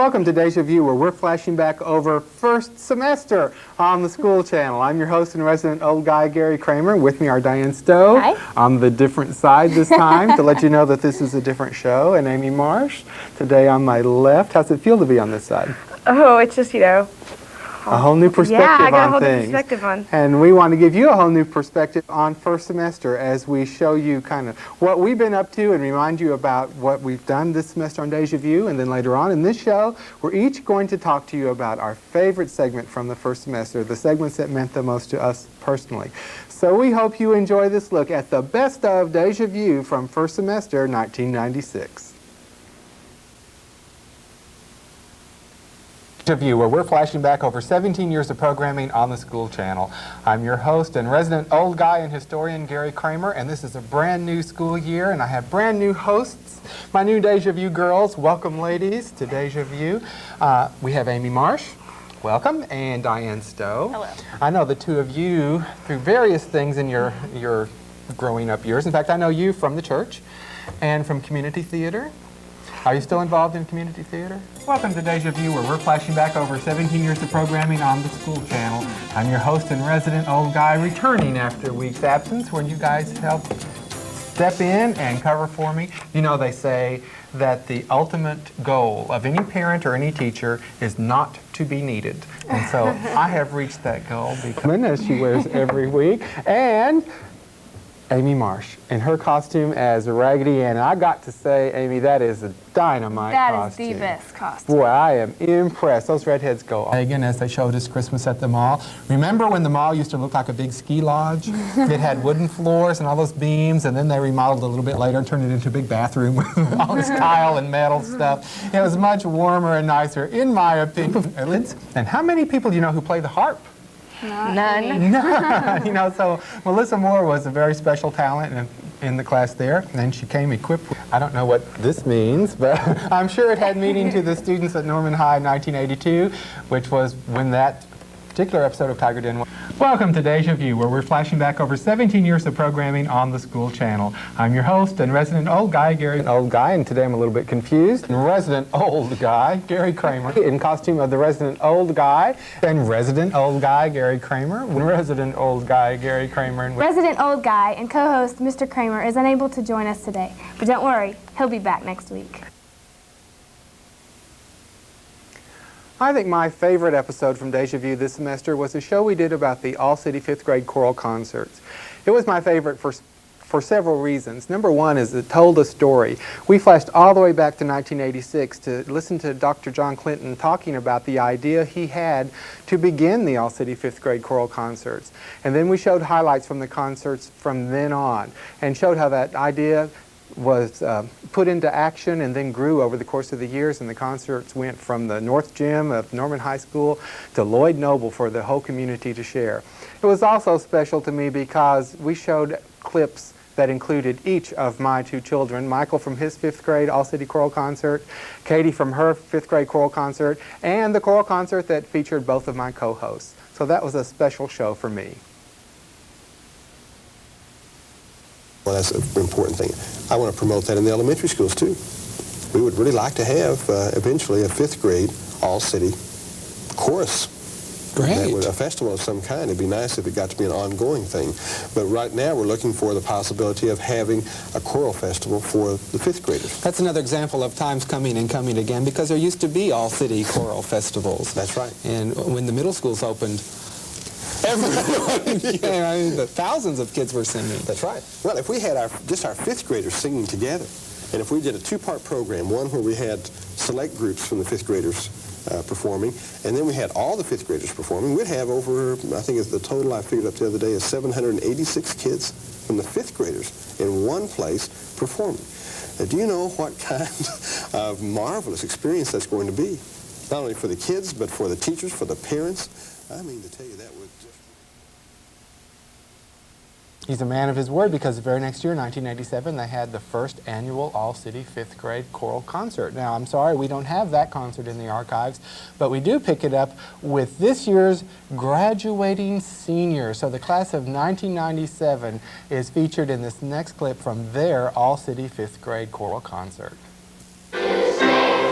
Welcome to Deja View, where we're flashing back over first semester on the school channel. I'm your host and resident old guy, Gary Kramer. With me are Diane Stowe. Hi. On the different side this time to let you know that this is a different show, and Amy Marsh. Today on my left. How's it feel to be on this side? Oh, it's just, a whole new perspective yeah, I got on a whole things. new perspective on. And we want to give you a whole new perspective on first semester as we show you kind of what we've been up to and remind you about what we've done this semester on Deja View. And then later on in this show, we're each going to talk to you about our favorite segment from the first semester, the segments that meant the most to us personally. So we hope you enjoy this look at the best of Deja View from first semester 1996. View, where we're flashing back over 17 years of programming on the school channel. I'm your host and resident old guy and historian, Gary Kramer, and this is a brand new school year, and I have brand new hosts, my new Deja View girls. Welcome, ladies, to Deja View. We have Amy Marsh. Welcome, and Diane Stowe. Hello. I know the two of you through various things in your growing up years. In fact, I know you from the church and from community theater. Are you still involved in community theater? Welcome to Deja View, where we're flashing back over 17 years of programming on the school channel. I'm your host and resident old guy, returning after a week's absence, where you guys help step in and cover for me. You know, they say that the ultimate goal of any parent or any teacher is not to be needed. And so I have reached that goal because as she wears every week. And Amy Marsh in her costume as Raggedy Ann. And I got to say, Amy, that is a dynamite costume. That is the best costume. Boy, I am impressed. Those redheads go off. Again, as they showed us Christmas at the mall. Remember when the mall used to look like a big ski lodge? It had wooden floors and all those beams, and then they remodeled a little bit later and turned it into a big bathroom with all this tile and metal stuff. It was much warmer and nicer, in my opinion. And how many people do you know who play the harp? None. None. You know, so Melissa Moore was a very special talent in the class there, and then she came equipped with, I don't know what this means, but I'm sure it had meaning to the students at Norman High in 1982, which was when that particular episode of Tiger Den. Welcome to Deja View, where we're flashing back over 17 years of programming on the school channel. I'm your host and resident old guy, Gary. Old guy, and today I'm a little bit confused. And resident old guy, Gary Kramer, in costume of the resident old guy, and resident old guy, Gary Kramer, resident old guy, Gary Kramer. And resident old guy and co-host Mr. Kramer is unable to join us today, but don't worry, he'll be back next week. I think my favorite episode from Deja View this semester was a show we did about the All-City 5th grade choral concerts. It was my favorite for several reasons. Number one is it told a story. We flashed all the way back to 1986 to listen to Dr. John Clinton talking about the idea he had to begin the All-City 5th grade choral concerts. And then we showed highlights from the concerts from then on and showed how that idea was put into action and then grew over the course of the years, and the concerts went from the North Gym of Norman High School to Lloyd Noble for the whole community to share. It was also special to me because we showed clips that included each of my two children, Michael from his 5th grade All-City Choral Concert, Katie from her 5th grade choral concert, and the choral concert that featured both of my co-hosts. So that was a special show for me. Well, that's an important thing. I want to promote that in the elementary schools, too. We would really like to have, eventually, a 5th grade all-city chorus. Great. A festival of some kind. It'd be nice if it got to be an ongoing thing. But right now, we're looking for the possibility of having a choral festival for the 5th graders. That's another example of times coming and coming again, because there used to be all-city choral festivals. That's right. And when the middle schools opened, everyone, yeah, I mean, the thousands of kids were singing. That's right. Well, if we had just our 5th graders singing together, and if we did a two-part program, one where we had select groups from the 5th graders performing, and then we had all the 5th graders performing, we'd have over, I think the total I figured up the other day is 786 kids from the 5th graders in one place performing. Now, do you know what kind of marvelous experience that's going to be? Not only for the kids, but for the teachers, for the parents. I mean, to tell you that would just... He's a man of his word, because the very next year, 1987, they had the first annual All-City 5th grade choral concert. Now, I'm sorry we don't have that concert in the archives, but we do pick it up with this year's graduating seniors. So the class of 1997 is featured in this next clip from their All-City 5th grade choral concert. This day,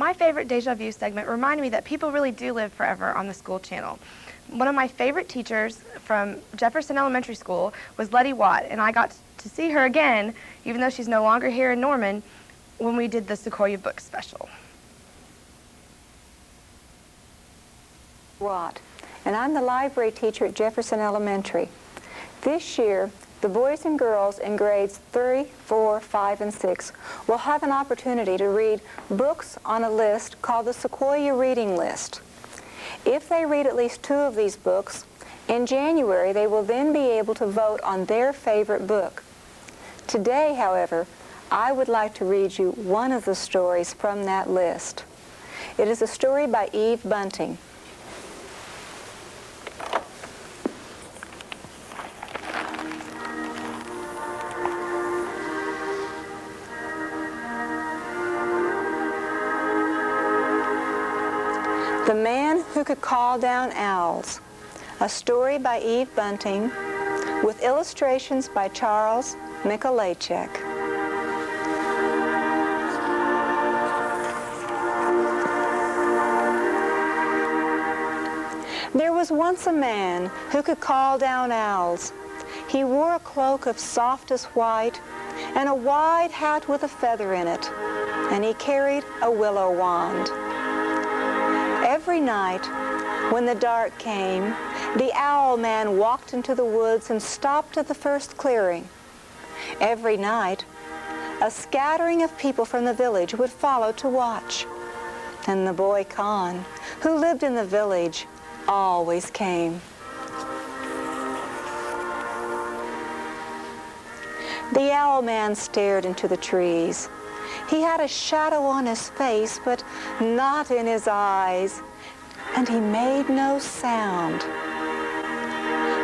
My favorite Deja View segment reminded me that people really do live forever on the school channel. One of my favorite teachers from Jefferson Elementary School was Letty Watt, and I got to see her again, even though she's no longer here in Norman, when we did the Sequoia Book Special. Watt, and I'm the library teacher at Jefferson Elementary. This year, the boys and girls in grades 3, 4, 5, and 6 will have an opportunity to read books on a list called the Sequoia Reading List. If they read at least 2 of these books, in January they will then be able to vote on their favorite book. Today, however, I would like to read you one of the stories from that list. It is a story by Eve Bunting. The Man Who Could Call Down Owls, a story by Eve Bunting with illustrations by Charles Michalajczyk. There was once a man who could call down owls. He wore a cloak of softest white and a wide hat with a feather in it, and he carried a willow wand. Every night, when the dark came, the owl man walked into the woods and stopped at the first clearing. Every night, a scattering of people from the village would follow to watch. And the boy Con, who lived in the village, always came. The owl man stared into the trees. He had a shadow on his face, but not in his eyes, and he made no sound.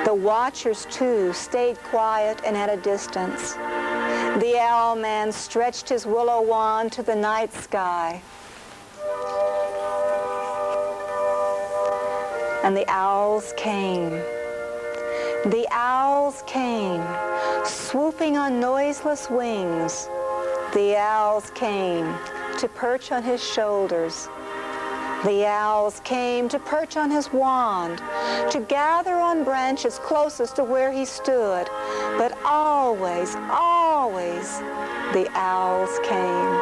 The watchers, too, stayed quiet and at a distance. The owl man stretched his willow wand to the night sky. And the owls came. The owls came, swooping on noiseless wings. The owls came to perch on his shoulders. The owls came to perch on his wand, to gather on branches closest to where he stood. But always, always, the owls came.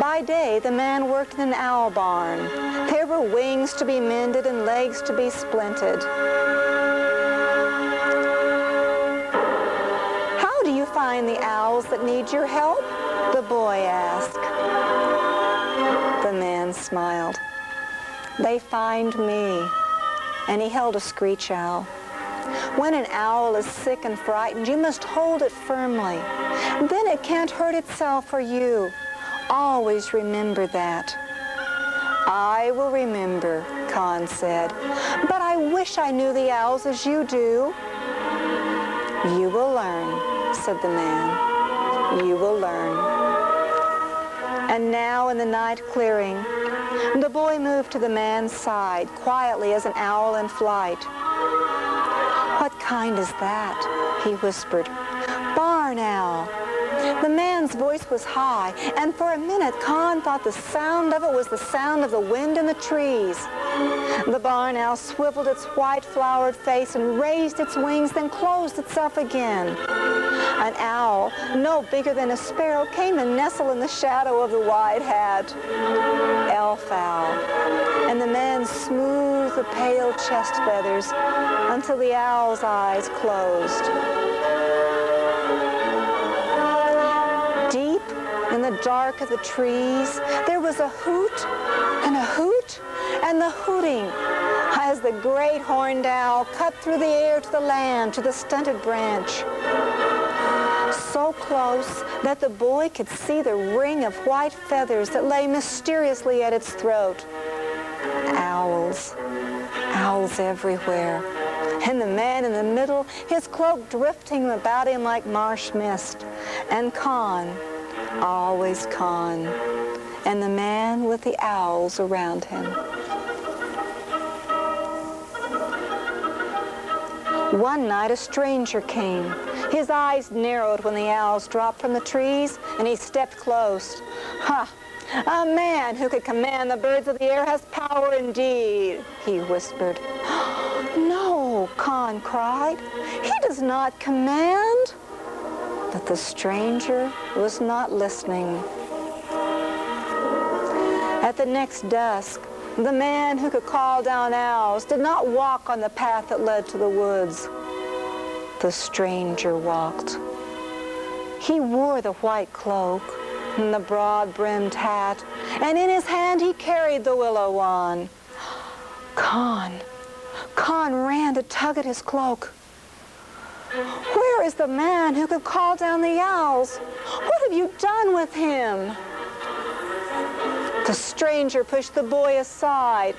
By day, the man worked in an owl barn. There were wings to be mended and legs to be splinted. How do you find the owls that need your help? The boy asked. The man smiled. They find me. And he held a screech owl. When an owl is sick and frightened, you must hold it firmly. Then it can't hurt itself or you. Always remember that. I will remember, Con said, but I wish I knew the owls as you do. You will learn, said the man. You will learn. And now in the night clearing, the boy moved to the man's side, quietly as an owl in flight. What kind is that? He whispered. Barn owl. The man's voice was high, and for a minute Con thought the sound of it was the sound of the wind in the trees. The barn owl swiveled its white flowered face and raised its wings, then closed itself again. An owl, no bigger than a sparrow, came to nestle in the shadow of the wide hat. Elf owl. And the man smoothed the pale chest feathers until the owl's eyes closed. Deep in the dark of the trees, there was a hoot and a hoot and the hooting as the great horned owl cut through the air to the land, to the stunted branch. So close that the boy could see the ring of white feathers that lay mysteriously at its throat. Owls. Owls everywhere. And the man in the middle, his cloak drifting about him like marsh mist. And Con, always Con. And the man with the owls around him. One night a stranger came. His eyes narrowed when the owls dropped from the trees, and he stepped close. "Ha! A man who could command the birds of the air has power indeed," he whispered. "No," Con cried. "He does not command." But the stranger was not listening. At the next dusk, the man who could call down owls did not walk on the path that led to the woods. The stranger walked. He wore the white cloak and the broad-brimmed hat, and in his hand he carried the willow wand. Con ran to tug at his cloak. "Where is the man who could call down the owls? What have you done with him?" The stranger pushed the boy aside.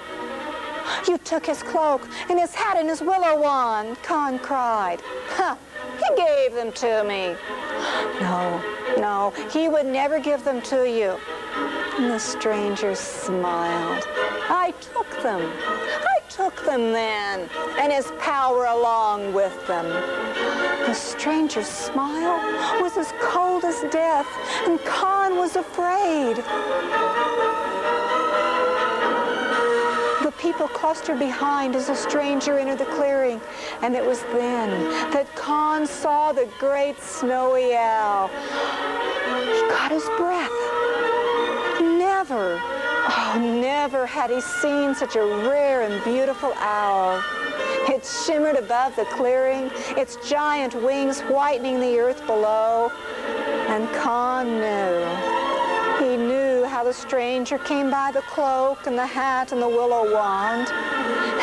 "You took his cloak and his hat and his willow wand," Con cried. "Ha! He gave them to me." No, he would never give them to you." And the stranger smiled. I took them then, and his power along with them." The stranger's smile was as cold as death, and Con was afraid. The people clustered behind as the stranger entered the clearing, and it was then that Con saw the great snowy owl. He caught his breath. Never had he seen such a rare and beautiful owl. It shimmered above the clearing, its giant wings whitening the earth below. And Con knew. He knew how the stranger came by the cloak and the hat and the willow wand.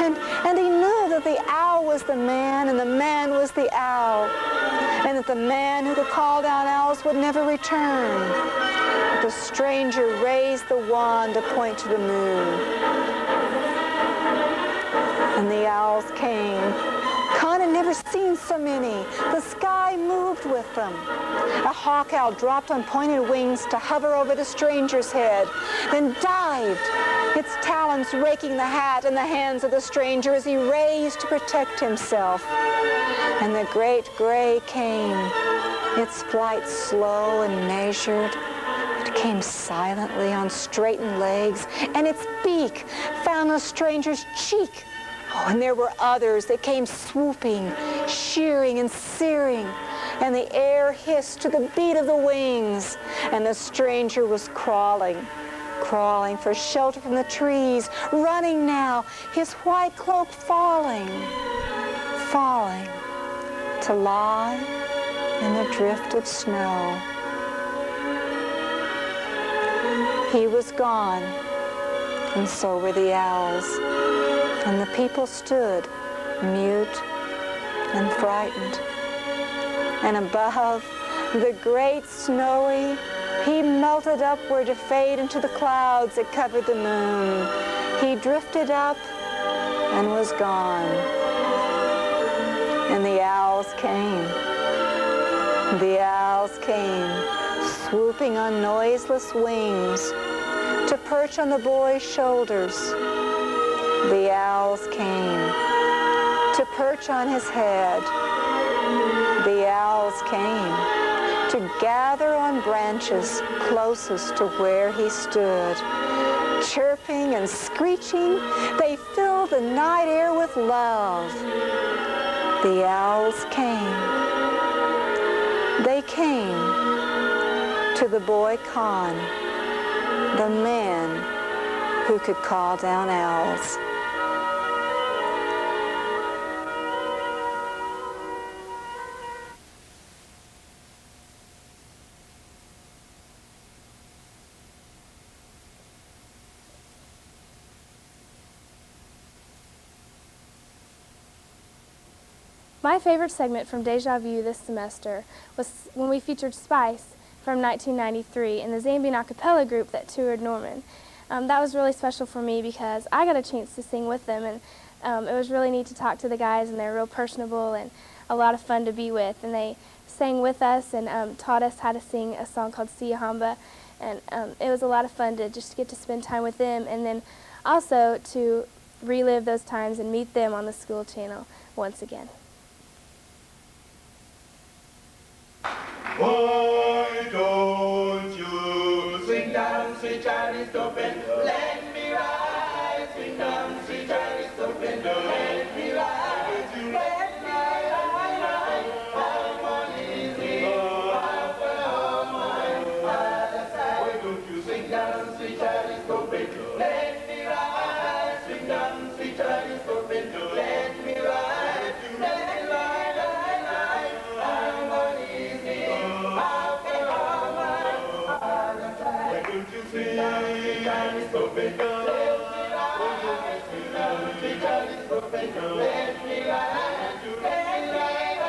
And he knew that the owl was the man and the man was the owl. And that the man who could call down owls would never return. The stranger raised the wand to point to the moon. And the owls came. Con had never seen so many. The sky moved with them. A hawk owl dropped on pointed wings to hover over the stranger's head, then dived, its talons raking the hat and the hands of the stranger as he raised to protect himself. And the great gray came, its flight slow and measured. It came silently on straightened legs, and its beak found the stranger's cheek. Oh, and there were others that came swooping, shearing and searing, and the air hissed to the beat of the wings, and the stranger was crawling for shelter from the trees, running now, his white cloak falling to lie in a drift of snow. He was gone, and so were the owls, and the people stood mute and frightened. And above the great snowy, he melted upward to fade into the clouds that covered the moon. He drifted up and was gone. And the owls came. The owls came, swooping on noiseless wings to perch on the boy's shoulders. The owls came to perch on his head. The owls came to gather on branches closest to where he stood. Chirping and screeching, they filled the night air with love. The owls came. They came to the boy Con, the man who could call down owls. My favorite segment from Deja View this semester was when we featured Spice from 1993 in the Zambian a cappella group that toured Norman. That was really special for me because I got a chance to sing with them, and it was really neat to talk to the guys, and they're real personable and a lot of fun to be with. And they sang with us and taught us how to sing a song called Siyahamba, and it was a lot of fun to just get to spend time with them, and then also to relive those times and meet them on the school channel once again. Why don't you swing down, sweet Charlie Stupid, let me ride. Swing down, sweet Charlie Stupid, let me ride. Let me ride, I'm on easy. Off on my other side. Why don't you swing down, sweet Charlie Stupid, let me ride. Swing down, sweet Charlie Stupid, let me ride. Let me ride, I'm on easy. Off on my other side. Why don't you swing down, sweet Charlie Stupid, let me ride. Swing down, sweet Charlie Stupid, let me ride. Let me ride,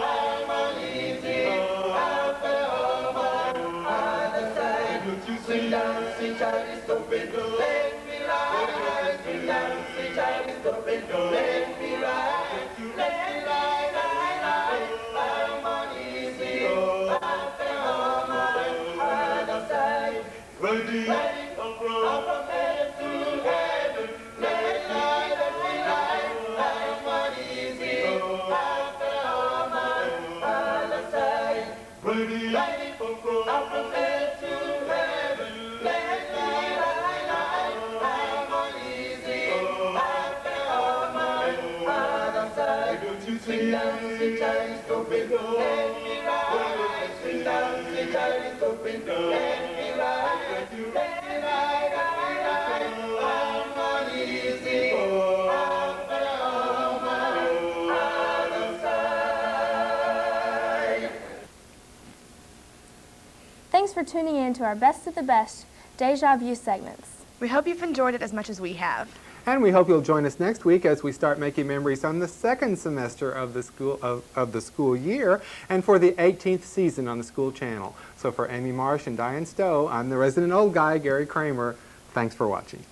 I'm on easy. Off on my other side. Why don't you swing down, sweet Charlie Stupid, let me ride. Swing down, sweet Charlie Stupid, let me ride. Let me ride, I'm on easy. Off on my other side. Ready, up from heaven to heaven. Let me ride, I'm on easy. Off on my other side. Ready, up from heaven to heaven. Let me ride, I'm on easy. Off on my other side. Don't you swing down, sweet Charlie Stupid, let me ride. Swing down, sweet Charlie Stupid, let me ride. Let me ride, I'm on easy. Off on my other side. Thanks for tuning in to our Best of the Best Deja View segments. We hope you've enjoyed it as much as we have. And we hope you'll join us next week as we start making memories on the second semester of the school year and for the 18th season on the school channel. So for Amy Marsh and Diane Stowe, I'm the resident old guy, Gary Kramer. Thanks for watching.